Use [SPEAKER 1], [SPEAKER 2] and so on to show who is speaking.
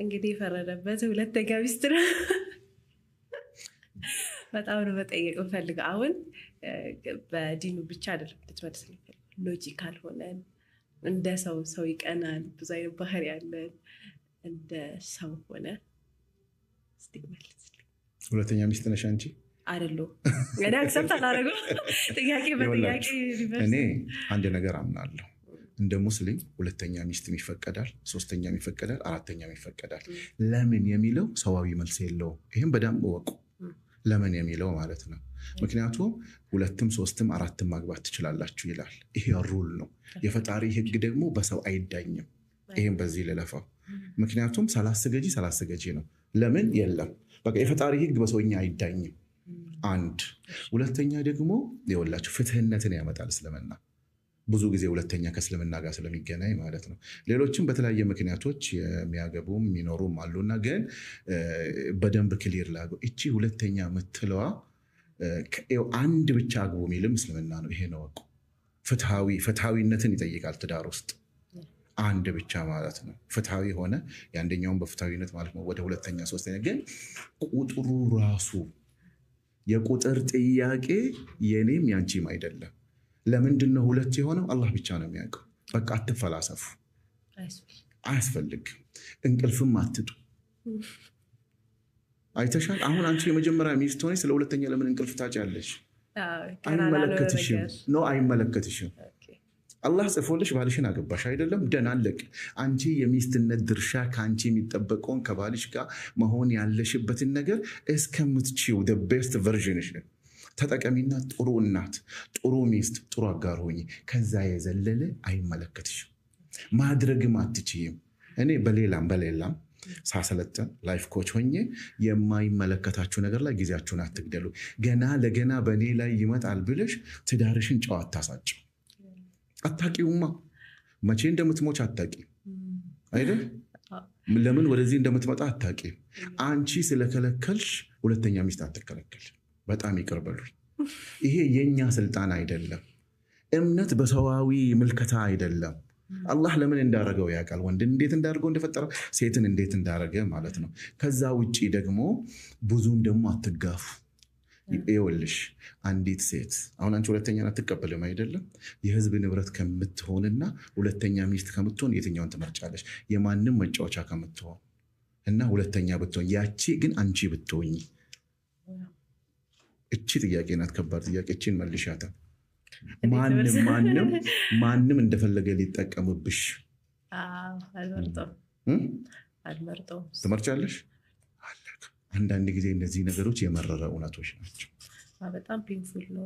[SPEAKER 1] እንግዲህ ፈረደበት ሁለተኛ ሚስት ነው። በጣም ነው መጠየቅ እንፈልገው። አሁን በዲኑ ብቻ አይደለም ልትመልስልኝ ሎጂካል ሆነን እንደ ሰው ይቀናል፣ ብዙ አይነት ባህሪ ያለን እንደ ሰው ሆነ እስቲ መልስልኝ።
[SPEAKER 2] ሁለተኛ ሚስት ነሽ አንቺ?
[SPEAKER 1] አይደለሁ እኔ አክሰፕት አላደረገው። ጥያቄ በጥያቄ
[SPEAKER 2] እኔ አንድ ነገር አምናለሁ። እንደ ሙስሊም ሁለተኛ ሚስትም ይፈቀዳል፣ ሶስተኛም ይፈቀዳል፣ አራተኛም ይፈቀዳል። ለምን የሚለው ሰዋዊ መልስ የለውም። ይህም በደንብ እወቁ። ለምን የሚለው ማለት ነው። ምክንያቱም ሁለትም ሶስትም አራትም ማግባት ትችላላችሁ ይላል። ይሄ ሩል ነው። የፈጣሪ ህግ ደግሞ በሰው አይዳኝም። ይህም በዚህ ልለፋው። ምክንያቱም 30 ገጂ ነው። ለምን የለም በቃ የፈጣሪ ህግ በሰውኛ አይዳኝም። አንድ ሁለተኛ ደግሞ የወላችሁ ፍትህነትን ያመጣል እስልምና። ብዙ ጊዜ ሁለተኛ ከእስልምና ጋር ስለሚገናኝ ማለት ነው። ሌሎችም በተለያየ ምክንያቶች የሚያገቡም የሚኖሩም አሉና ግን በደንብ ክሊር ላገው እቺ ሁለተኛ ምትለዋ አንድ ብቻ አግቡ የሚልም እስልምና ነው። ይሄ ነው ወቁ። ፍትሃዊነትን ይጠይቃል ትዳር ውስጥ አንድ ብቻ ማለት ነው። ፍትሃዊ ሆነ የአንደኛውን በፍትሃዊነት ማለት ነው ወደ ሁለተኛ ሶስተኛ። ግን ቁጥሩ ራሱ የቁጥር ጥያቄ የኔም ያንቺም አይደለም። ለምንድነው ሁለት የሆነው? አላህ ብቻ ነው የሚያውቀው። በቃ አትፈላሰፉ፣ አያስፈልግም። እንቅልፍም አትጡ። አይተሻል። አሁን አንቺ የመጀመሪያ ሚስት ሆነሽ ስለ ሁለተኛ ለምን እንቅልፍ ታጫለሽ? አይመለከትሽም። አላህ ጽፎልሽ ባልሽን አገባሽ አይደለም? ደህና አለቅ። አንቺ የሚስትነት ድርሻ ከአንቺ የሚጠበቀውን ከባልሽ ጋር መሆን ያለሽበትን ነገር እስከምትችይው the best version ተጠቀሚና ጥሩ እናት፣ ጥሩ ሚስት፣ ጥሩ አጋር ሆኚ። ከዛ የዘለለ አይመለከትሽም፣ ማድረግም አትችይም። እኔ በሌላም ሳሰለጠን ላይፍ ኮች ሆኜ የማይመለከታችሁ ነገር ላይ ጊዜያችሁን አትግደሉ። ገና ለገና በእኔ ላይ ይመጣል ብለሽ ትዳርሽን ጨዋ አታሳጭው። አታቂውማ መቼ እንደምትሞች አታቂ አይደል? ለምን ወደዚህ እንደምትመጣ አታቂ። አንቺ ስለከለከልሽ ሁለተኛ ሚስት አትከለከል። በጣም ይቅርበሉኝ። ይሄ የኛ ስልጣን አይደለም። እምነት በሰዋዊ ምልከታ አይደለም። አላህ ለምን እንዳረገው ያውቃል። ወንድን እንዴት እንዳርገው እንደፈጠረ፣ ሴትን እንዴት እንዳረገ ማለት ነው። ከዛ ውጪ ደግሞ ብዙም ደግሞ አትጋፉ። ይኸውልሽ አንዲት ሴት አሁን አንቺ ሁለተኛ አትቀበልም አይደለም? የህዝብ ንብረት ከምትሆንና ሁለተኛ ሚስት ከምትሆን የትኛውን ትመርጫለሽ? የማንም መጫወቻ ከምትሆን እና ሁለተኛ ብትሆን፣ ያቺ ግን አንቺ ብትሆኝ። እቺ ጥያቄ ናት፣ ከባድ ጥያቄ። እቺን መልሻታ። ማንም እንደፈለገ ሊጠቀምብሽ
[SPEAKER 1] አልመርጠውም።
[SPEAKER 2] ትመርጫለሽ? አንዳንድ ጊዜ እነዚህ ነገሮች የመረረ እውነቶች ናቸው።
[SPEAKER 1] በጣም ፔንፉል ነው።